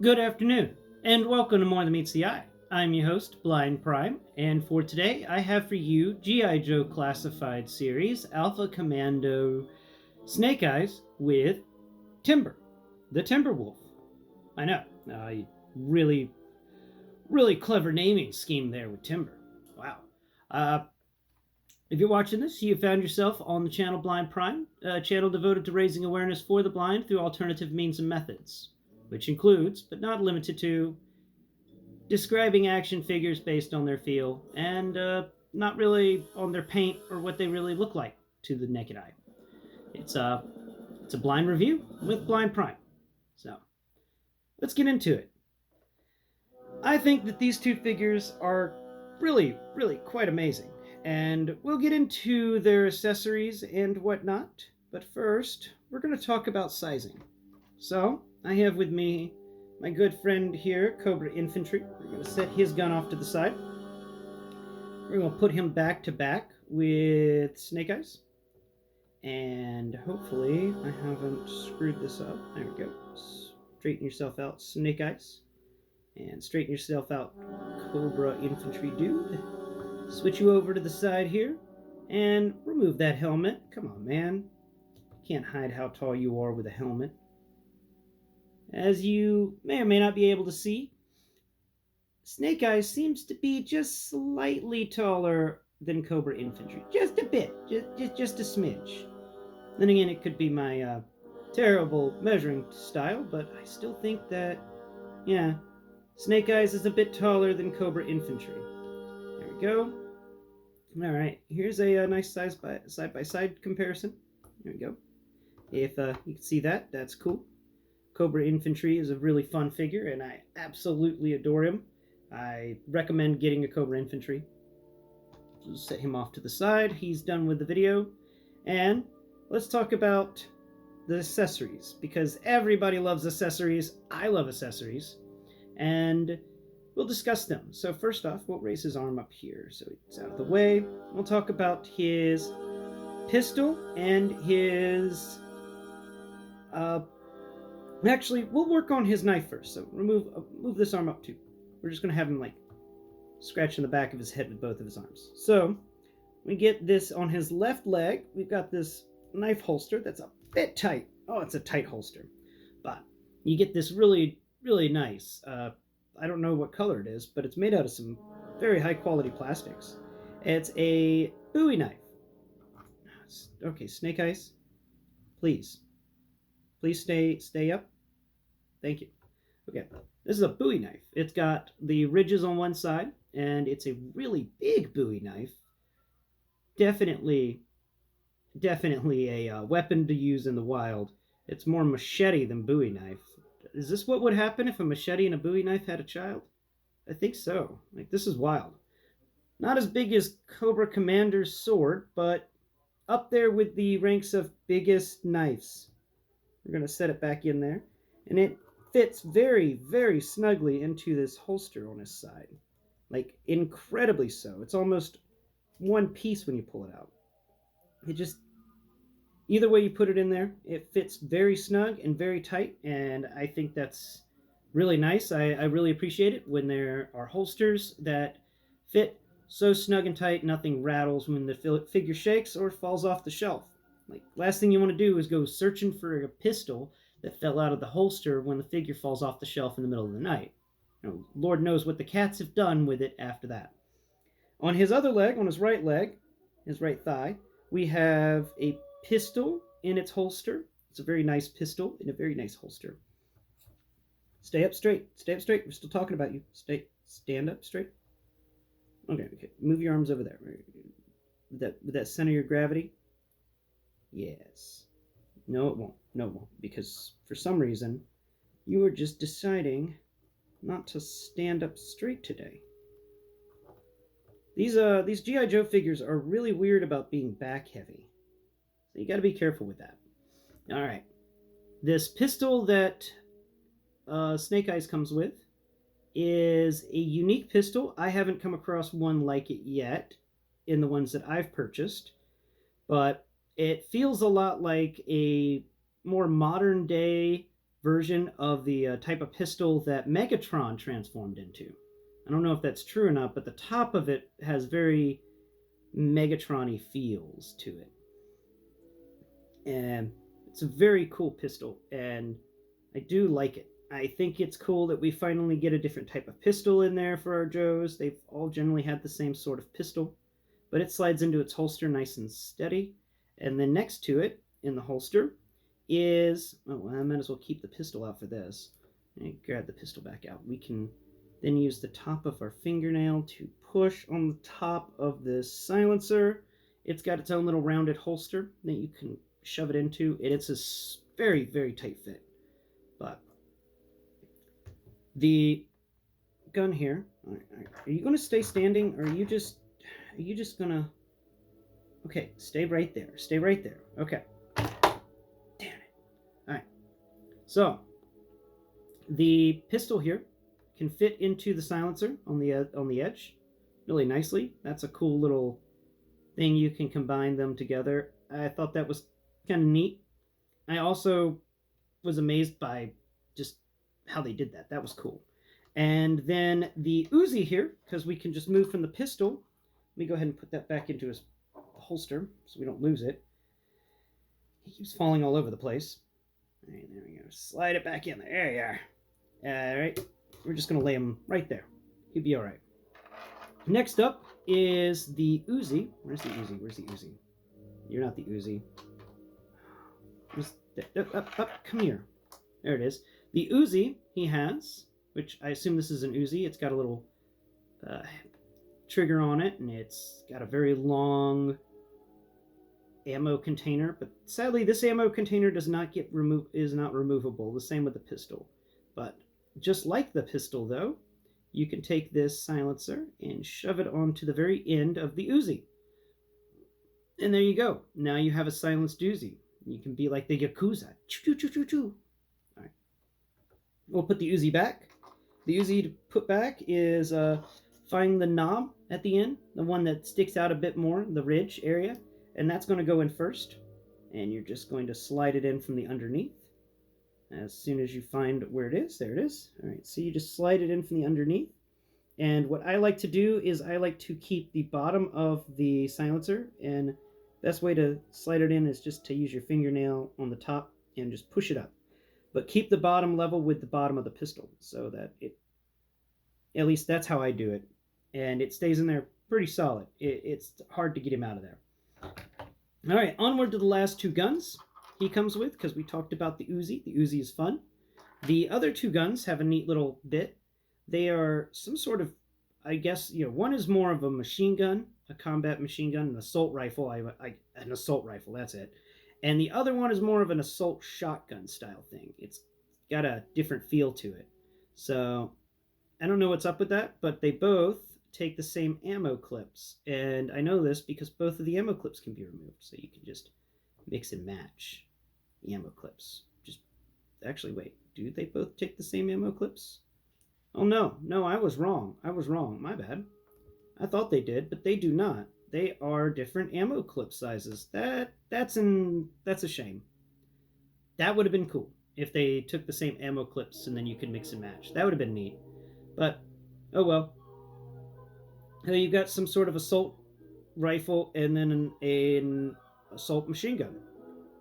Good afternoon, and welcome to More Than Meets the Eye. I'm your host, Blind Prime, and for today I have for you G.I. Joe Classified Series Alpha Commando Snake Eyes with Timber, the Timberwolf. I know, really, really clever naming scheme there with Timber. Wow. Uh, if you're watching this, you found yourself on the channel Blind Prime, a channel devoted to raising awareness for the blind through alternative means and methods, which includes, but not limited to, describing action figures based on their feel and not really on their paint or what they really look like to the naked eye. It's a blind review with Blind Prime. So let's get into it. I think that these two figures are really, really quite amazing, and we'll get into their accessories and whatnot. But first, we're going to talk about sizing. So I have with me my good friend here, Cobra Infantry. We're going to set his gun off to the side. We're going to put him back to back with Snake Eyes. And hopefully I haven't screwed this up. There we go. Straighten yourself out, Snake Eyes. And straighten yourself out, Cobra Infantry dude. Switch you over to the side here. And remove that helmet. Come on, man. Can't hide how tall you are with a helmet. As you may or may not be able to see, Snake Eyes seems to be just slightly taller than Cobra Infantry. Just a bit. Just a smidge. Then again, it could be my terrible measuring style, but I still think that, yeah, Snake Eyes is a bit taller than Cobra Infantry. There we go. Alright, here's a nice side-by-side comparison. There we go. If you can see that, that's cool. Cobra Infantry is a really fun figure, and I absolutely adore him. I recommend getting a Cobra Infantry. Just set him off to the side. He's done with the video. And let's talk about the accessories, because everybody loves accessories. I love accessories. And we'll discuss them. So first off, we'll raise his arm up here so it's out of the way. We'll talk about his pistol and his... Actually, we'll work on his knife first. So move this arm up too. We're just going to have him like scratching the back of his head with both of his arms. So we get this on his left leg. We've got this knife holster that's a bit tight. Oh, it's a tight holster. But you get this really, really nice. I don't know what color it is, but it's made out of some very high quality plastics. It's a Bowie knife. Okay, Snake Eyes, please stay up. Thank you. Okay, this is a Bowie knife. It's got the ridges on one side, and it's a really big Bowie knife. Definitely a weapon to use in the wild. It's more machete than Bowie knife. Is this what would happen if a machete and a Bowie knife had a child? I think so. Like, this is wild. Not as big as Cobra Commander's sword, but up there with the ranks of biggest knives. We're going to set it back in there. And it fits very, very snugly into this holster on his side. Like, incredibly so. It's almost one piece when you pull it out. It just... Either way you put it in there, it fits very snug and very tight, and I think that's really nice. I really appreciate it when there are holsters that fit so snug and tight nothing rattles when the figure shakes or falls off the shelf. Like, last thing you want to do is go searching for a pistol that fell out of the holster when the figure falls off the shelf in the middle of the night. You know, Lord knows what the cats have done with it after that. On his other leg, on his right leg, his right thigh, we have a pistol in its holster. It's a very nice pistol in a very nice holster. Stay up straight. Stay up straight. We're still talking about you. Stand up straight. Okay. Move your arms over there. With that center of your gravity. Yes. No, it won't. No, it won't. Because for some reason, you are just deciding not to stand up straight today. These G.I. Joe figures are really weird about being back heavy. So you got to be careful with that. All right. This pistol that Snake Eyes comes with is a unique pistol. I haven't come across one like it yet in the ones that I've purchased, but it feels a lot like a more modern day version of the type of pistol that Megatron transformed into. I don't know if that's true or not, but the top of it has very Megatron-y feels to it. And it's a very cool pistol, and I do like it. I think it's cool that we finally get a different type of pistol in there for our Joes. They've all generally had the same sort of pistol, but it slides into its holster nice and steady. And then next to it, in the holster, is... oh, I might as well keep the pistol out for this. And grab the pistol back out. We can then use the top of our fingernail to push on the top of this silencer. It's got its own little rounded holster that you can shove it into, and it's a very, very tight fit. But the gun here, all right. Are you going to stay standing, or are you just going to... okay, stay right there. Stay right there. Okay. Damn it. All right. So, the pistol here can fit into the silencer on the edge really nicely. That's a cool little thing. You can combine them together. I thought that was kind of neat. I also was amazed by just how they did that. That was cool. And then the Uzi here, because we can just move from the pistol. Let me go ahead and put that back into his holster so we don't lose it. He keeps falling all over the place. All right, there we go. Slide it back in there. There you are. All right. We're just going to lay him right there. He'll be all right. Next up is the Uzi. Where's the Uzi? Where's the Uzi? You're not the Uzi. Up, come here. There it is. The Uzi he has, which I assume this is an Uzi. It's got a little trigger on it, and it's got a very long ammo container. But sadly, this ammo container does not get is not removable. The same with the pistol. But just like the pistol, though, you can take this silencer and shove it onto the very end of the Uzi. And there you go. Now you have a silenced Uzi. You can be like the Yakuza. Choo-choo-choo-choo-choo. All right. We'll put the Uzi back. The Uzi to put back is find the knob at the end, the one that sticks out a bit more, the ridge area, and that's going to go in first. And you're just going to slide it in from the underneath. As soon as you find where it is, there it is. All right, so you just slide it in from the underneath. And what I like to do is I like to keep the bottom of the silencer, and best way to slide it in is just to use your fingernail on the top and just push it up. But keep the bottom level with the bottom of the pistol so that it, at least that's how I do it. And it stays in there pretty solid. It's hard to get him out of there. All right, onward to the last two guns he comes with, because we talked about the Uzi. The Uzi is fun. The other two guns have a neat little bit. They are some sort of, I guess, one is more of a machine gun, a combat machine gun, an assault rifle. An assault rifle, that's it. And the other one is more of an assault shotgun style thing. It's got a different feel to it. So I don't know what's up with that, but they both take the same ammo clips. And I know this because both of the ammo clips can be removed. So you can just mix and match the ammo clips. Actually, wait, do they both take the same ammo clips? Oh, no, I was wrong. My bad. I thought they did, but they do not. They are different ammo clip sizes. That's a shame. That would have been cool if they took the same ammo clips and then you could mix and match. That would have been neat. But, oh well. You've got some sort of assault rifle and then an assault machine gun.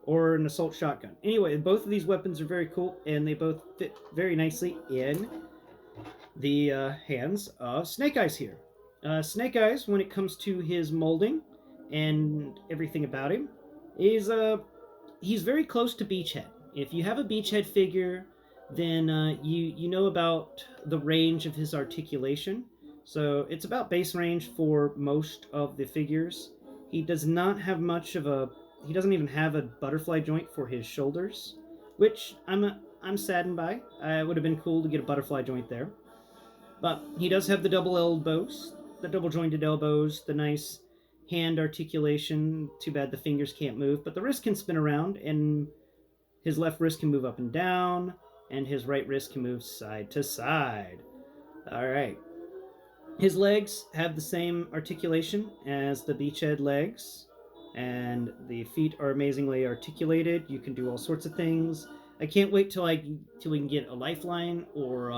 Or an assault shotgun. Anyway, both of these weapons are very cool, and they both fit very nicely in the hands of Snake Eyes here. Snake Eyes, when it comes to his molding and everything about him, is he's very close to Beachhead. If you have a Beachhead figure, then you know about the range of his articulation. So it's about base range for most of the figures. He does not have much of a... He doesn't even have a butterfly joint for his shoulders, which I'm saddened by. It would have been cool to get a butterfly joint there. But he does have the double elbows, the double jointed elbows, the nice hand articulation. Too bad the fingers can't move, but the wrist can spin around, and his left wrist can move up and down, and his right wrist can move side to side. All right. His legs have the same articulation as the Beachhead legs. And the feet are amazingly articulated. You can do all sorts of things. I can't wait till we can get a lifeline or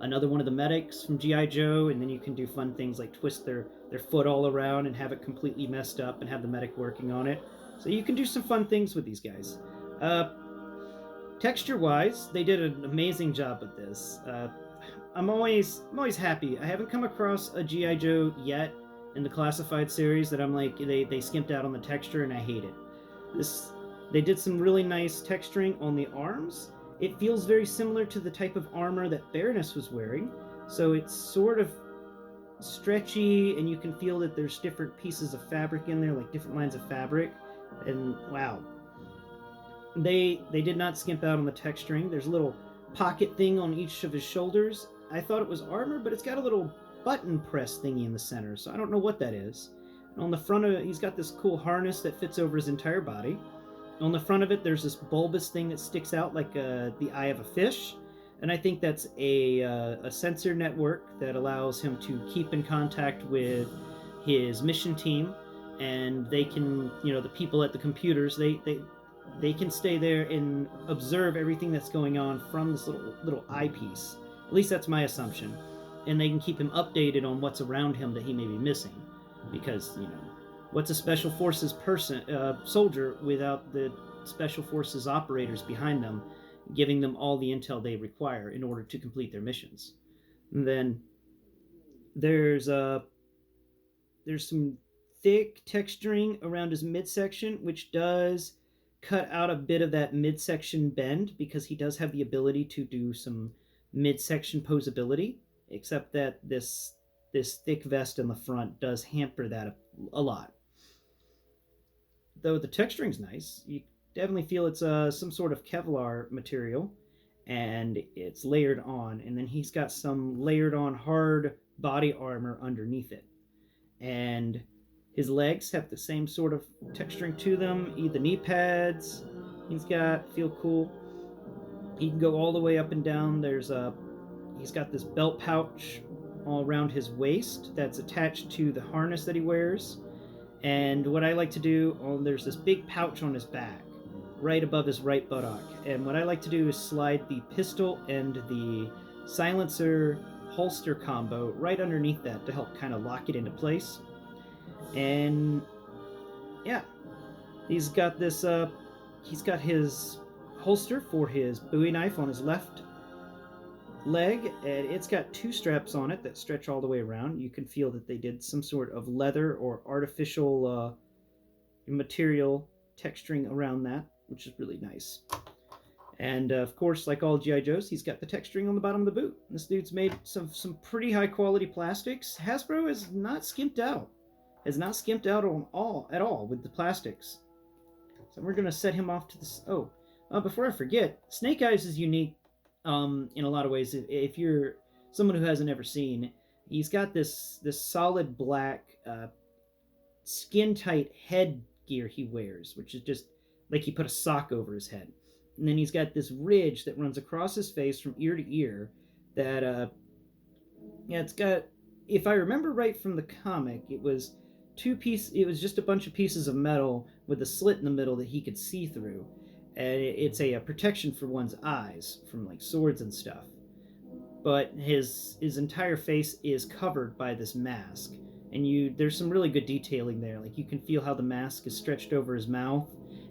another one of the medics from GI Joe, and then you can do fun things like twist their foot all around and have it completely messed up, and have the medic working on it. So you can do some fun things with these guys. Texture-wise, they did an amazing job with this. I'm always happy. I haven't come across a GI Joe yet in the classified series that I'm like they skimped out on the texture and I hate it. They did some really nice texturing on the arms. It feels very similar to the type of armor that Baroness was wearing, so it's sort of stretchy, and you can feel that there's different pieces of fabric in there, like different lines of fabric. And wow, they did not skimp out on the texturing. There's a little pocket thing on each of his shoulders. I thought it was armor, but it's got a little button press thingy in the center, so I don't know what that is. And on the front of it, he's got this cool harness that fits over his entire body. On the front of it, there's this bulbous thing that sticks out like the eye of a fish, and I think that's a sensor network that allows him to keep in contact with his mission team, and they can, the people at the computers, they can stay there and observe everything that's going on from this little eyepiece. At least that's my assumption, and they can keep him updated on what's around him that he may be missing, because what's a special forces soldier without the special forces operators behind them, giving them all the intel they require in order to complete their missions? And then there's some thick texturing around his midsection, which does cut out a bit of that midsection bend, because he does have the ability to do some midsection posability, except that this thick vest in the front does hamper that a lot. Though the texturing's nice, you definitely feel it's some sort of Kevlar material, and it's layered on, and then he's got some layered on hard body armor underneath it. And his legs have the same sort of texturing to them. The knee pads he's got feel cool. He can go all the way up and down. He's got this belt pouch all around his waist that's attached to the harness that he wears. And what I like to do, there's this big pouch on his back, right above his right buttock. And what I like to do is slide the pistol and the silencer holster combo right underneath that to help kind of lock it into place. And yeah, he's got his holster for his Bowie knife on his left leg, and it's got two straps on it that stretch all the way around. You can feel that they did some sort of leather or artificial material texturing around that, which is really nice. And of course, like all G.I. Joes, he's got the texturing on the bottom of the boot. This dude's made some pretty high quality plastics. Hasbro has not skimped out at all with the plastics. So we're gonna set him off to this. Before I forget, Snake Eyes is unique in a lot of ways. If you're someone who hasn't ever seen, he's got this solid black skin tight headgear he wears, which is just like he put a sock over his head. And then he's got this ridge that runs across his face from ear to ear that it's got, if I remember right from the comic, it was just a bunch of pieces of metal with a slit in the middle that he could see through. And it's a protection for one's eyes from like swords and stuff. But his entire face is covered by this mask, and there's some really good detailing there. Like you can feel how the mask is stretched over his mouth,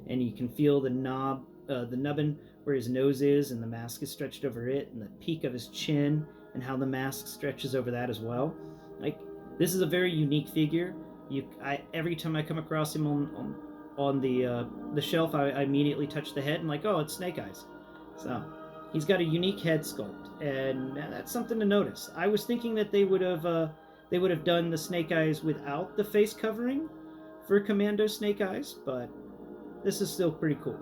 and you can feel the nubbin where his nose is, and the mask is stretched over it, and the peak of his chin, and how the mask stretches over that as well. Like, this is a very unique figure. Every time I come across him on the shelf, I immediately touch the head and like, oh, it's Snake Eyes. So he's got a unique head sculpt, and that's something to notice. I was thinking that they would have done the Snake Eyes without the face covering for Commando Snake Eyes, but this is still pretty cool.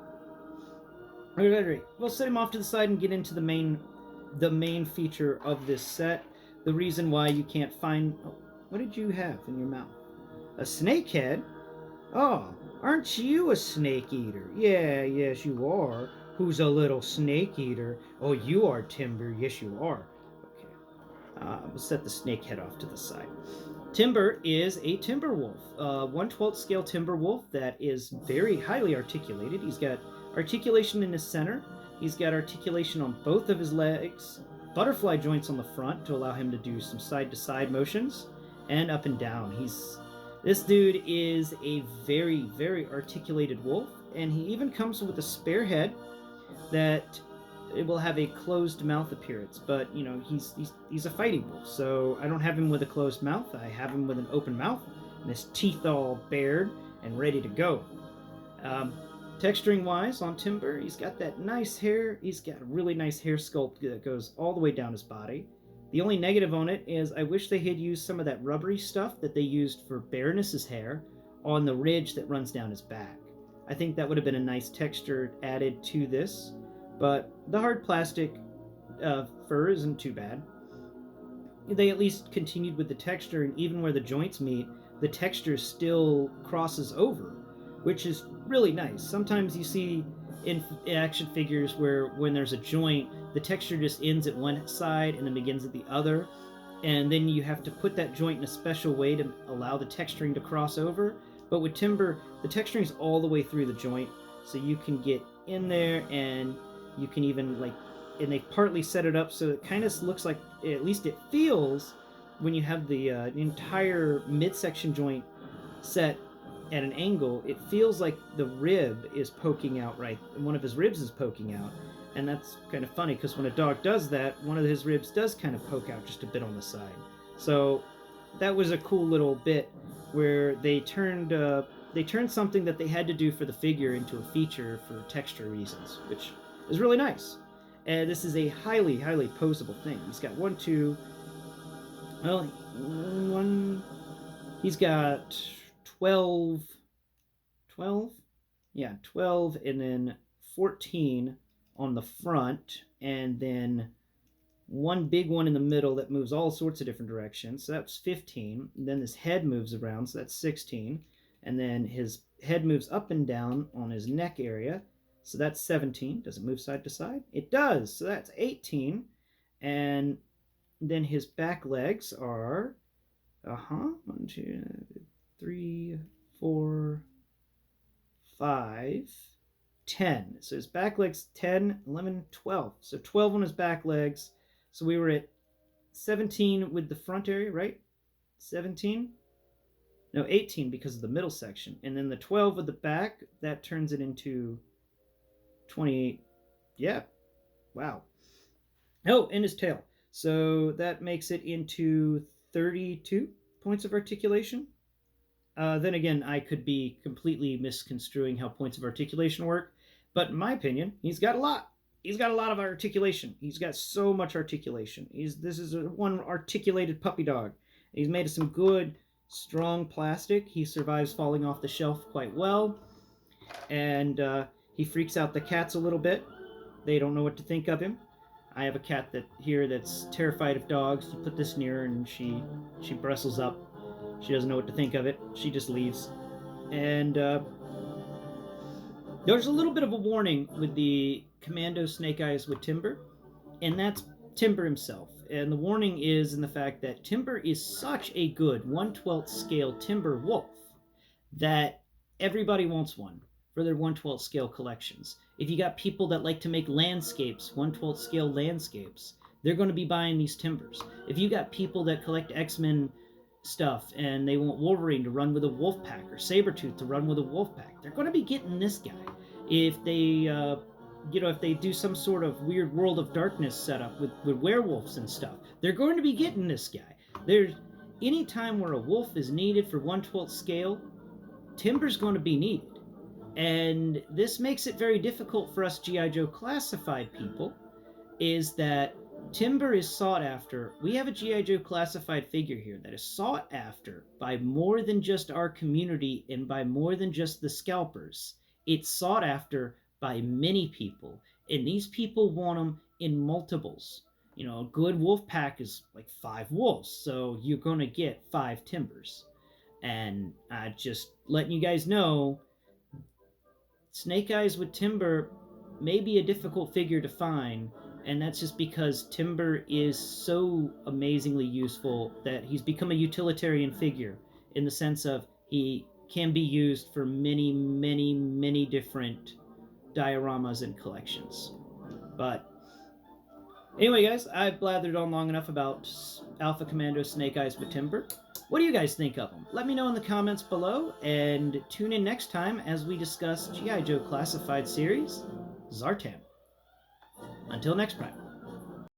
Alright, we'll set him off to the side and get into the main feature of this set. The reason why you can't find... Oh, what did you have in your mouth? A snake head? Oh, aren't you a snake eater? Yeah, yes you are. Who's a little snake eater? Oh, you are, Timber. Yes, you are. Okay. We'll set the snake head off to the side. Timber is a timber wolf. 1/12 scale timber wolf that is very highly articulated. He's got articulation in his center, He's got articulation on both of his legs, butterfly joints on the front to allow him to do some side-to-side motions, and up and down. This dude is a very, very articulated wolf, and he even comes with a spare head that it will have a closed mouth appearance. But he's a fighting wolf, so I don't have him with a closed mouth. I have him with an open mouth, and his teeth all bared and ready to go. Texturing wise on Timber, he's got that nice hair. He's got a really nice hair sculpt that goes all the way down his body. The only negative on it is I wish they had used some of that rubbery stuff that they used for Baroness's hair on the ridge that runs down his back. I think that would have been a nice texture added to this, but the hard plastic fur isn't too bad. They at least continued with the texture, and even where the joints meet, the texture still crosses over, which is really nice. Sometimes you see in action figures where when there's a joint, the texture just ends at one side and then begins at the other, and then you have to put that joint in a special way to allow the texturing to cross over. But with Timber, the texturing is all the way through the joint, so you can get in there, and you can even and they partly set it up so it kind of looks like, at least it feels, when you have the entire midsection joint set at an angle, it feels like the rib is poking out, right? One of his ribs is poking out, and that's kind of funny because when a dog does that, one of his ribs does kind of poke out just a bit on the side. So that was a cool little bit where they turned something that they had to do for the figure into a feature for texture reasons, which is really nice. And this is a highly, highly posable thing. He's got he's got 12, yeah, 12, and then 14 on the front, and then one big one in the middle that moves all sorts of different directions, so that's 15. And then his head moves around, so that's 16. And then his head moves up and down on his neck area, so that's 17. Does it move side to side? It does, so that's 18. And then his back legs are 1, 2, 3, 4, 5, 10. So his back legs 10, 11, 12. So 12 on his back legs. So we were at 17 with the front area, right? 17? No, 18 because of the middle section. And then the 12 with the back, that turns it into 28. Yeah. Wow. Oh, and his tail. So that makes it into 32 points of articulation. Then again, I could be completely misconstruing how points of articulation work, but in my opinion, he's got a lot. He's got a lot of articulation. He's got so much articulation. This is one articulated puppy dog. He's made of some good, strong plastic. He survives falling off the shelf quite well, and he freaks out the cats a little bit. They don't know what to think of him. I have a cat that's terrified of dogs. You put this near her, and she bristles up. She doesn't know what to think of it. She just leaves. And there's a little bit of a warning with the Commando Snake Eyes with Timber, and that's Timber himself. And the warning is in the fact that Timber is such a good 1/12 scale Timber wolf that everybody wants one for their 1/12 scale collections. If you got people that like to make landscapes, 1/12 scale landscapes, they're going to be buying these Timbers. If you got people that collect X-Men stuff and they want Wolverine to run with a wolf pack or Sabretooth to run with a wolf pack, they're going to be getting this guy. If they if they do some sort of weird World of Darkness setup with werewolves and stuff, they're going to be getting this guy. There's any time where a wolf is needed for 1/12 scale, Timber's going to be needed. And this makes it very difficult for us G.I. Joe classified people, is that Timber is sought after. We have a G.I. Joe classified figure here that is sought after by more than just our community and by more than just the scalpers. It's sought after by many people, and these people want them in multiples. A good wolf pack is like 5 wolves, so you're going to get 5 Timbers. And just letting you guys know, Snake Eyes with Timber may be a difficult figure to find, and that's just because Timber is so amazingly useful that he's become a utilitarian figure in the sense of he can be used for many, many, many different dioramas and collections. But anyway, guys, I've blathered on long enough about Alpha Commando Snake Eyes with Timber. What do you guys think of them? Let me know in the comments below, and tune in next time as we discuss G.I. Joe Classified Series, Zartan. Until next time.